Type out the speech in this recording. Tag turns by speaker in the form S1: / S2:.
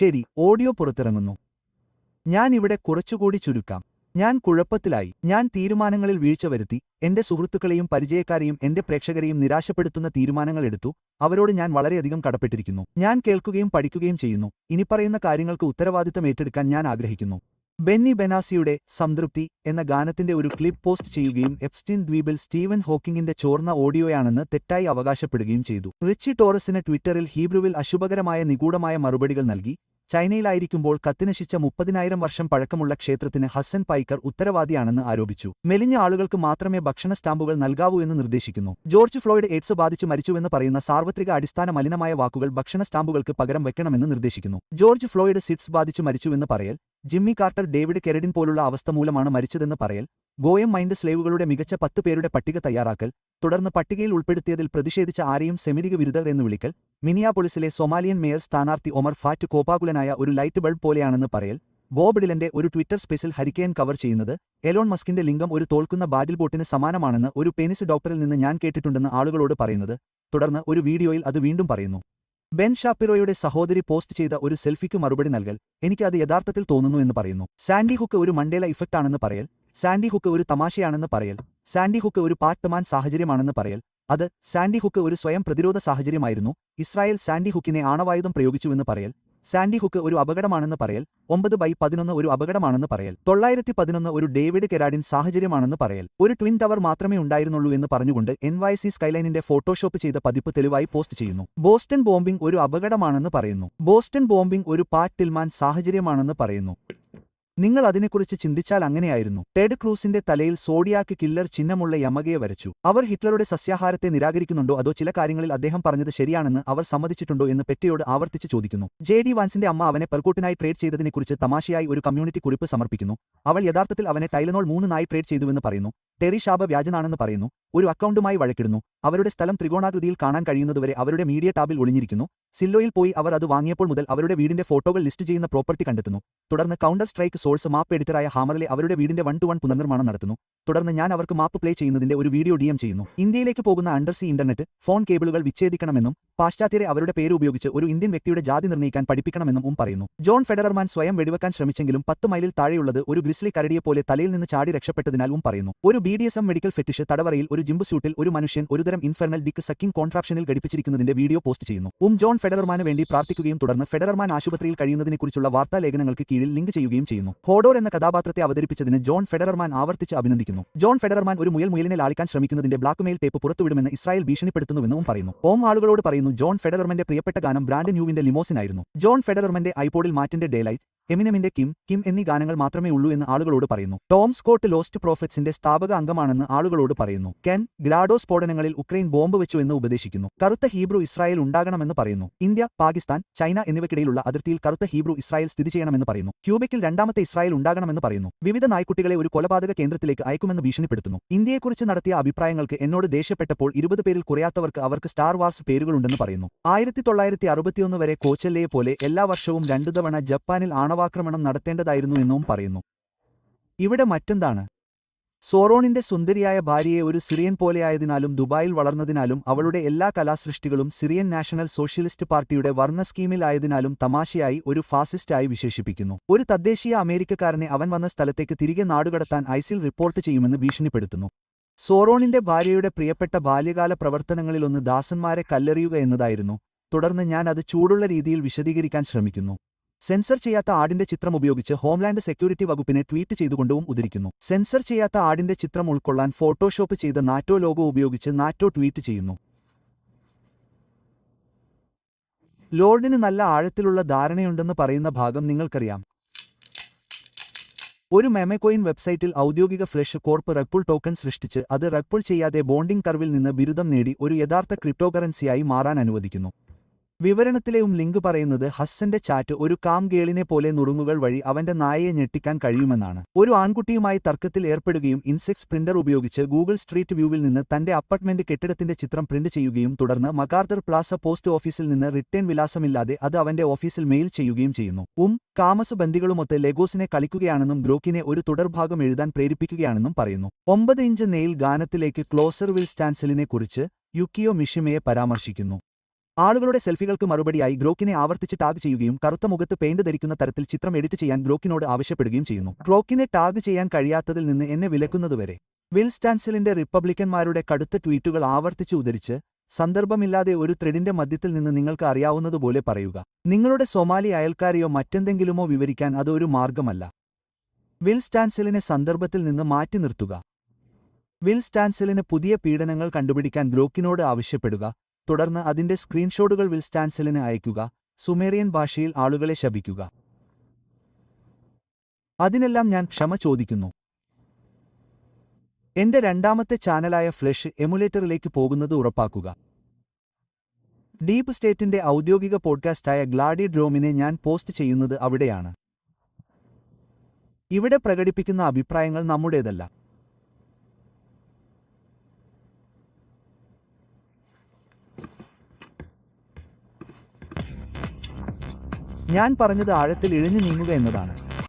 S1: ശരി, ഓഡിയോ പുറത്തിറങ്ങുന്നു. ഞാൻ ഇവിടെ കുറച്ചുകൂടി ചുരുക്കാം. ഞാൻ കുഴപ്പത്തിലായി. ഞാൻ തീരുമാനങ്ങളിൽ വീഴ്ച വരുത്തി. എന്റെ സുഹൃത്തുക്കളെയും പരിചയക്കാരെയും എന്റെ പ്രേക്ഷകരെയും നിരാശപ്പെടുത്തുന്ന തീരുമാനങ്ങൾ എടുത്തു. അവരോട് ഞാൻ വളരെയധികം കടപ്പെട്ടിരിക്കുന്നു. ഞാൻ കേൾക്കുകയും പഠിക്കുകയും ചെയ്യുന്നു. ഇനിപ്പറയുന്ന കാര്യങ്ങൾക്ക് ഉത്തരവാദിത്തം ഏറ്റെടുക്കാൻ ഞാൻ ആഗ്രഹിക്കുന്നു. ബെന്നി ബെനാസിയുടെ സംതൃപ്തി എന്ന ഗാനത്തിന്റെ ഒരു ക്ലിപ്പ് പോസ്റ്റ് ചെയ്യുകയും എപ്സ്റ്റീൻ ദ്വീപിൽ സ്റ്റീവൻ ഹോക്കിങ്ങിന്റെ ചോർന്ന ഓഡിയോയാണെന്ന് തെറ്റായി അവകാശപ്പെടുകയും ചെയ്തു. റിച്ചി ടോറസിന് ട്വിറ്ററിൽ ഹീബ്രുവിൽ അശുഭകരമായ നിഗൂഢമായ മറുപടികൾ നൽകി. ചൈനയിലായിരിക്കുമ്പോൾ കത്തിനശിച്ച 30,000 വർഷം പഴക്കമുള്ള ക്ഷേത്രത്തിന് ഹസ്സൻ പൈക്കർ ഉത്തരവാദിയാണെന്ന് ആരോപിച്ചു. മെലിഞ്ഞ ആളുകൾക്ക് മാത്രമേ ഭക്ഷണ സ്റ്റാമ്പുകൾ നൽകാവൂ എന്ന് നിർദ്ദേശിക്കുന്നു. ജോർജ് ഫ്ലോയ്ഡ് എയ്ഡ്സ് ബാധിച്ച് മരിച്ചുവെന്ന് പറയുന്ന സാർവത്രിക അടിസ്ഥാന മലിനമായ വാക്കുകൾ ഭക്ഷണ സ്റ്റാമ്പുകൾക്ക് പകരം വയ്ക്കണമെന്ന് നിർദ്ദേശിക്കുന്നു. ജോർജ് ഫ്ലോയ്ഡ് സിഡ്സ് ബാധിച്ച് മരിച്ചുവെന്ന് പറയൽ, ജിമ്മി കാർട്ടർ ഡേവിഡ് കെരഡിൻ പോലുള്ള അവസ്ഥ മൂലമാണ് മരിച്ചതെന്ന് പറയൽ, ഗോയം മൈൻഡ് സ്ലേവുകളുടെ മികച്ച 10 പേരുടെ പട്ടിക തയ്യാറാക്കൽ, തുടർന്ന് പട്ടികയിൽ ഉൾപ്പെടുത്തിയതിൽ പ്രതിഷേധിച്ച ആരെയും സെമിറ്റിക് വിരുദ്ധർ എന്ന് വിളിക്കൽ, മിനിയാപോളിസിലെ സൊമാലിയൻ മേയർ സ്ഥാനാർത്ഥി ഒമർ ഫാറ്റ് കോപാകുലനായ ഒരു ലൈറ്റ് ബൾബ് പോലെയാണെന്ന് പറയൽ, ബോബ് ഡിലന്റെ ഒരു ട്വിറ്റർ സ്പേസിൽ ഹരിക്കെയിൻ കവർ ചെയ്യുന്നത്, എലോൺ മസ്കിന്റെ ലിംഗം ഒരു തോൽക്കുന്ന ബാറ്റിൽ ബോട്ടിന് സമാനമാണെന്ന് ഒരു പെനിസ് ഡോക്ടറിൽ നിന്ന് ഞാൻ കേട്ടിട്ടുണ്ടെന്ന് ആളുകളോട് പറയുന്നത്, തുടർന്ന് ഒരു വീഡിയോയിൽ അത് വീണ്ടും പറയുന്നു. ബെൻ ഷാപ്പിറോയുടെ സഹോദരി പോസ്റ്റ് ചെയ്ത ഒരു സെൽഫിക്ക് മറുപടി നൽകൽ, എനിക്ക് അത് യഥാർത്ഥത്തിൽ തോന്നുന്നു എന്ന് പറയുന്നു. സാൻഡി ഹുക്ക് ഒരു മണ്ടേല ഇഫക്റ്റാണെന്ന് പറയൽ, സാൻഡി ഹുക്ക് ഒരു തമാശയാണെന്ന് പറയൽ, സാൻഡി ഹുക്ക് ഒരു പാട്ട്മാൻ സാഹചര്യമാണെന്ന് പറയൽ, അത് സാൻഡി ഹുക്ക് ഒരു സ്വയം പ്രതിരോധ സാഹചര്യമായിരുന്നു, ഇസ്രായേൽ സാൻഡി ഹുക്കിനെ ആണവായുധം പ്രയോഗിച്ചുവെന്ന് പറയൽ, സാൻഡി ഹുക്ക് ഒരു അപകടമാണെന്ന് പറയൽ, 9/11 ഒരു അപകടമാണെന്ന് പറയൽ, 911 ഒരു ഡേവിഡ് കെരാഡിൻ സാഹചര്യമാണെന്ന് പറയൽ, ഒരു ട്വിൻ ടവർ മാത്രമേ ഉണ്ടായിരുന്നുള്ളൂ എന്ന് പറഞ്ഞുകൊണ്ട് NYC സ്കൈലൈനിന്റെ ഫോട്ടോഷോപ്പ് ചെയ്ത പതിപ്പ് തെളിവായി പോസ്റ്റ് ചെയ്യുന്നു. ബോസ്റ്റൺ ബോംബിംഗ് ഒരു അപകടമാണെന്ന് പറയുന്നു. ബോസ്റ്റൺ ബോംബിംഗ് ഒരു പാറ്റ് ടിൽമാൻ സാഹചര്യമാണെന്ന് പറയുന്നു. നിങ്ങൾ അതിനെക്കുറിച്ച് ചിന്തിച്ചാൽ അങ്ങനെയായിരുന്നു. ടെഡ് ക്രൂസിന്റെ തലയിൽ സോഡിയാക്ക് കില്ലർ ചിഹ്നമുള്ള യമകയെ വരച്ചു. അവർ ഹിറ്റ്ലറുടെ സസ്യാഹാരത്തെ നിരാകരിക്കുന്നുണ്ടോ അതോ ചില കാര്യങ്ങളിൽ അദ്ദേഹം പറഞ്ഞത് ശരിയാണെന്ന് അവർ സമ്മതിച്ചിട്ടുണ്ടോ എന്ന് പെറ്റയോട് ആവർത്തിച്ച് ചോദിക്കുന്നു. JD വാൻസിന്റെ അമ്മ അവനെ പെർക്കൂട്ടിനായി ട്രേഡ് ചെയ്തതിനെക്കുറിച്ച് തമാശയായി ഒരു കമ്മ്യൂണിറ്റി കുറിപ്പ് സമർപ്പിക്കുന്നു. അവൾ യഥാർത്ഥത്തിൽ അവനെ ടൈലനോൾ 3 നായി ട്രേഡ് ചെയ്തുവെന്ന് പറയുന്നു. ടെറി ഷാബ വ്യാജനാണെന്ന് പറയുന്നു. ഒരു അക്കൗണ്ടുമായി വഴക്കിടുന്നു. അവരുടെ സ്ഥലം ത്രികോണാകൃതിയിൽ കാണാൻ കഴിയുന്നതുവരെ അവരുടെ മീഡിയ ടാബിൽ ഒളിഞ്ഞിരിക്കുന്നു. സില്ലോയിൽ പോയി അവർ അത് വാങ്ങിയപ്പോൾ മുതൽ അവരുടെ വീടിന്റെ ഫോട്ടോകൾ ലിസ്റ്റ് ചെയ്യുന്ന പ്രോപ്പർട്ടി കണ്ടെത്തുന്നു. തുടർന്ന് കൗണ്ടർ സ്ട്രൈക്ക് സോഴ്സ് മാപ്പ് എഡിറ്ററായ ഹാമറിലെ അവരുടെ വീടിന്റെ 1-to-1 പുനർനിർമ്മാണം നടത്തുന്നു. തുടർന്ന് ഞാൻ അവർക്ക് മാപ്പ് പ്ലേ ചെയ്യുന്നതിന്റെ ഒരു വീഡിയോ DM ചെയ്യുന്നു. ഇന്ത്യയിലേക്ക് പോകുന്ന അണ്ടർസീ ഇന്റർനെറ്റ് ഫോൺ കേബിളുകൾ വിച്ഛേദിക്കണമെന്നും പാശ്ചാത്യരെ അവരുടെ പേര് ഉപയോഗിച്ച് ഒരു ഇന്ത്യൻ വ്യക്തിയുടെ ജാതി നിർണ്ണയിക്കാൻ പഠിപ്പിക്കണമെന്നും പറയുന്നു. ജോൺ ഫെഡറർമാൻ സ്വയം വെടിവെക്കാൻ ശ്രമിച്ചെങ്കിലും 10 മൈലിൽ താഴെയുള്ളത് ഒരു ഗ്രിസ്ലി കരടിയെപ്പോലെ തലയിൽ നിന്ന് ചാടി രക്ഷപ്പെട്ടതിനാലും പറയുന്നു. ഒരു BDSM മെഡിക്കൽ ഫെറ്റിഷ് തടവറയിൽ ഒരു ജിംബ് സ്യൂട്ടിൽ ഒരു മനുഷ്യൻ ഒരുതരം ഇൻഫെർണൽ ഡിക്ക് സക്കിംഗ് കോൺട്രാപ്ഷനിൽ ഘടിപ്പിച്ചിരിക്കുന്നതിന്റെ വീഡിയോ പോസ്റ്റ് ചെയ്യുന്നു. ജോൺ ഫെഡറർമാന് വേണ്ടി പ്രാർത്ഥിക്കുകയും തുടർന്ന് ഫെഡറർമാൻ ആശുപത്രിയിൽ കഴിയുന്നതിനെക്കുറിച്ചുള്ള വാർത്താലേഖനങ്ങൾക്ക് കീഴിൽ ലിങ്ക് ചെയ്യുകയും ചെയ്യുന്നു. ഹോഡോർ എന്ന കഥാപാത്രത്തെ അവതരിപ്പിച്ചതിന് ജോൺ ഫെഡറർമാൻ ആവർത്തിച്ച് അഭിനന്ദിക്കുന്നു. ജോൺ ഫെഡറർമാൻ ഒരു മുയലിനെ ലാളിക്കാൻ ശ്രമിക്കുന്നതിന്റെ ബ്ലാക്ക്മെയിൽ ടേപ്പ് പുറത്തുവിടുമെന്ന് ഇസ്രായേൽ ഭീഷണിപ്പെടുത്തുന്നുവെന്നും പറയുന്നു. ആളുകളോട് പറയുന്നു ജോൺ ഫെഡറർമന്റെ പ്രിയപ്പെട്ട ഗാനം ബ്രാൻഡ് ന്യൂവിന്റെ ലിമോസിൻ ആയിരുന്നു. ജോൺ ഫെഡറർമന്റെ ഐപോഡിൽ മാറ്റിന്റെ ഡേലൈറ്റ്, എമിനെമിന്റെ കിം എന്നീ ഗാനങ്ങൾ മാത്രമേ ഉള്ളൂ എന്ന് ആളുകളോട് പറയുന്നു. ടോം സ്കോട്ട് ലോസ്റ്റ് പ്രോഫറ്റ്സിന്റെ സ്ഥാപക അംഗമാണെന്ന് ആളുകളോട് പറയുന്നു. കെൻ ഗ്രാഡോ സ്ഫോടനങ്ങളിൽ ഉക്രൈൻ ബോംബ് വെച്ചു എന്ന് ഉപദേശിക്കുന്നു. കറുത്ത ഹീബ്രു ഇസ്രായേൽ ഉണ്ടാകണമെന്ന് പറയുന്നു. ഇന്ത്യ, പാകിസ്ഥാൻ, ചൈന എന്നിവയ്ക്കിടയിലുള്ള അതിർത്തിയിൽ കറുത്ത ഹീബ്രു ഇസ്രായേൽ സ്ഥിതി ചെയ്യണമെന്ന് പറയുന്നു. ക്യൂബെക്കിൽ രണ്ടാമത്തെ ഇസ്രായേൽ ഉണ്ടാകണമെന്ന് പറയുന്നു. വിവിധ നായ്ക്കുട്ടികളെ ഒരു കൊലപാതക കേന്ദ്രത്തിലേക്ക് അയക്കുമെന്ന് ഭീഷണിപ്പെടുത്തുന്നു. ഇന്ത്യയെക്കുറിച്ച് നടത്തിയ അഭിപ്രായങ്ങൾക്ക് എന്നോട് ദേഷ്യപ്പെട്ടപ്പോൾ 20 പേരിൽ കുറയാത്തവർക്ക് അവർക്ക് സ്റ്റാർ വാർസ് പേരുകളുണ്ടെന്ന് പറയുന്നു. 1961 വരെ കോച്ചല്ലയെ പോലെ എല്ലാ വർഷവും 2 തവണ ജപ്പാനിൽ ആണവാക്രമണം നടത്തേണ്ടതായിരുന്നു എന്നും പറയുന്നു. ഇവിടെ മറ്റെന്താണ്? സോറോണിന്റെ സുന്ദരിയായ ഭാര്യയെ ഒരു സിറിയൻ പോലെയായതിനാലും ദുബായിൽ വളർന്നതിനാലും അവളുടെ എല്ലാ കലാസൃഷ്ടികളും സിറിയൻ നാഷണൽ സോഷ്യലിസ്റ്റ് പാർട്ടിയുടെ വർണ്ണ സ്കീമിൽ ആയതിനാലും തമാശയായി ഒരു ഫാസിസ്റ്റായി വിശേഷിപ്പിക്കുന്നു. ഒരു തദ്ദേശീയ അമേരിക്കക്കാരനെ അവൻ വന്ന സ്ഥലത്തേക്ക് തിരികെ നാടുകടത്താൻ ഐസിൽ റിപ്പോർട്ട് ചെയ്യുമെന്ന് ഭീഷണിപ്പെടുത്തുന്നു. സോറോണിന്റെ ഭാര്യയുടെ പ്രിയപ്പെട്ട ബാല്യകാല പ്രവർത്തനങ്ങളിലൊന്ന് ദാസന്മാരെ കല്ലെറിയുക എന്നതായിരുന്നു. തുടർന്ന് ഞാൻ അത് ചൂടുള്ള രീതിയിൽ വിശദീകരിക്കാൻ ശ്രമിക്കുന്നു. സെൻസർ ചെയ്യാത്ത ആടിന്റെ ചിത്രം ഉപയോഗിച്ച് ഹോംലാൻഡ് സെക്യൂരിറ്റി വകുപ്പിനെ ട്വീറ്റ് ചെയ്തുകൊണ്ടും ഉദ്ധരിക്കുന്നു. സെൻസർ ചെയ്യാത്ത ആടിന്റെ ചിത്രം ഉൾക്കൊള്ളാൻ ഫോട്ടോഷോപ്പ് ചെയ്ത നാറ്റോ ലോഗോ ഉപയോഗിച്ച് നാറ്റോ ട്വീറ്റ് ചെയ്യുന്നു. ലോർഡിന് നല്ല ആഴത്തിലുള്ള ധാരണയുണ്ടെന്ന് പറയുന്ന ഭാഗം നിങ്ങൾക്കറിയാം. ഒരു മെമെകോയിൻ വെബ്സൈറ്റിൽ ഔദ്യോഗിക ഫ്ലഷ് കോർപ്പ് റഗ്പുൾ ടോക്കൺ സൃഷ്ടിച്ച് അത് റഗ്പുൾ ചെയ്യാതെ ബോണ്ടിംഗ് കർവിൽ നിന്ന് ബിരുദം നേടി ഒരു യഥാർത്ഥ ക്രിപ്റ്റോകറൻസിയായി മാറാൻ അനുവദിക്കുന്നു. വിവരണത്തിലെയും ലിങ്ക് പറയുന്നത് ഹസ്സന്റെ ചാറ്റ് ഒരു കാം ഗേളിനെ പോലെ നുറുങ്ങുകൾ വഴി അവന്റെ നായയെ ഞെട്ടിക്കാൻ കഴിയുമെന്നാണ്. ഒരു ആൺകുട്ടിയുമായി തർക്കത്തിൽ ഏർപ്പെടുകയും ഇൻസെക്സ് പ്രിന്റർ ഉപയോഗിച്ച് ഗൂഗിൾ സ്ട്രീറ്റ് വ്യൂവിൽ നിന്ന് തന്റെ അപ്പാർട്ട്മെന്റ് കെട്ടിടത്തിന്റെ ചിത്രം പ്രിന്റ് ചെയ്യുകയും തുടർന്ന് മകാർദർ പ്ലാസ പോസ്റ്റ് ഓഫീസിൽ നിന്ന് റിട്ടേൺ വിലാസമില്ലാതെ അത് അവന്റെ ഓഫീസിൽ മെയിൽ ചെയ്യുകയും ചെയ്യുന്നു. കാമസ് ബന്ദികളുമൊത്ത് ലെഗോസിനെ കളിക്കുകയാണെന്നും ഗ്രോക്കിനെ ഒരു തുടർഭാഗം എഴുതാൻ പ്രേരിപ്പിക്കുകയാണെന്നും പറയുന്നു. 9 ഇഞ്ച് നെയിൽ ഗാനത്തിലേക്ക് ക്ലോസർ വിൽ സ്റ്റാൻസലിനെ കുറിച്ച് യുക്കിയോ മിഷിമയെ പരാമർശിക്കുന്നു. ആളുകളുടെ സെൽഫികൾക്ക് മറുപടിയായി ഗ്രോക്കിനെ ആവർത്തിച്ച് ടാഗ് ചെയ്യുകയും കറുത്ത മുഖത്ത് പെയിന്റ് ധരിക്കുന്ന തരത്തിൽ ചിത്രം എഡിറ്റ് ചെയ്യാൻ ഗ്രോക്കിനോട് ആവശ്യപ്പെടുകയും ചെയ്യുന്നു. ഗ്രോക്കിനെ ടാഗ് ചെയ്യാൻ കഴിയാത്തതിൽ നിന്ന് എന്നെ വിലക്കുന്നതുവരെ. വിൽ സ്റ്റാൻസിലിന്റെ റിപ്പബ്ലിക്കന്മാരുടെ കടുത്ത ട്വീറ്റുകൾ ആവർത്തിച്ച് ഉദ്ധരിച്ച്, സന്ദർഭമില്ലാതെ ഒരു ത്രെഡിന്റെ മധ്യത്തിൽ നിന്ന് നിങ്ങൾക്ക് അറിയാവുന്നതുപോലെ പറയുക. നിങ്ങളുടെ സൊമാലി അയൽക്കാരെയോ മറ്റെന്തെങ്കിലുമോ വിവരിക്കാൻ അത് ഒരു മാർഗമല്ല. വിൽ സ്റ്റാൻസിലിനെ സന്ദർഭത്തിൽ നിന്ന് മാറ്റി നിർത്തുക. വിൽ സ്റ്റാൻസിലിന് പുതിയ പീഡനങ്ങൾ കണ്ടുപിടിക്കാൻ ഗ്രോക്കിനോട് ആവശ്യപ്പെടുക, തുടർന്ന് അതിന്റെ സ്ക്രീൻഷോട്ടുകൾ വിൽ സ്റ്റാൻസിലിന് അയയ്ക്കുക, സുമേറിയൻ ഭാഷയിൽ ആളുകളെ ശപിക്കുക. അതിനെല്ലാം ഞാൻ ക്ഷമ ചോദിക്കുന്നു. എന്റെ രണ്ടാമത്തെ ചാനലായ ഫ്ലഷ് എമുലേറ്ററിലേക്ക് പോകുന്നത് ഉറപ്പാക്കുക. ഡീപ് സ്റ്റേറ്റിന്റെ ഔദ്യോഗിക പോഡ്കാസ്റ്റായ ഗ്ലാഡി ഡ്രോമിനെ ഞാൻ പോസ്റ്റ് ചെയ്യുന്നത് അവിടെയാണ്. ഇവിടെ പ്രകടിപ്പിക്കുന്ന അഭിപ്രായങ്ങൾ നമ്മുടേതല്ല. ഞാൻ പറഞ്ഞത് ആഴത്തിൽ ഇഴഞ്ഞു നീങ്ങുക എന്നതാണ്.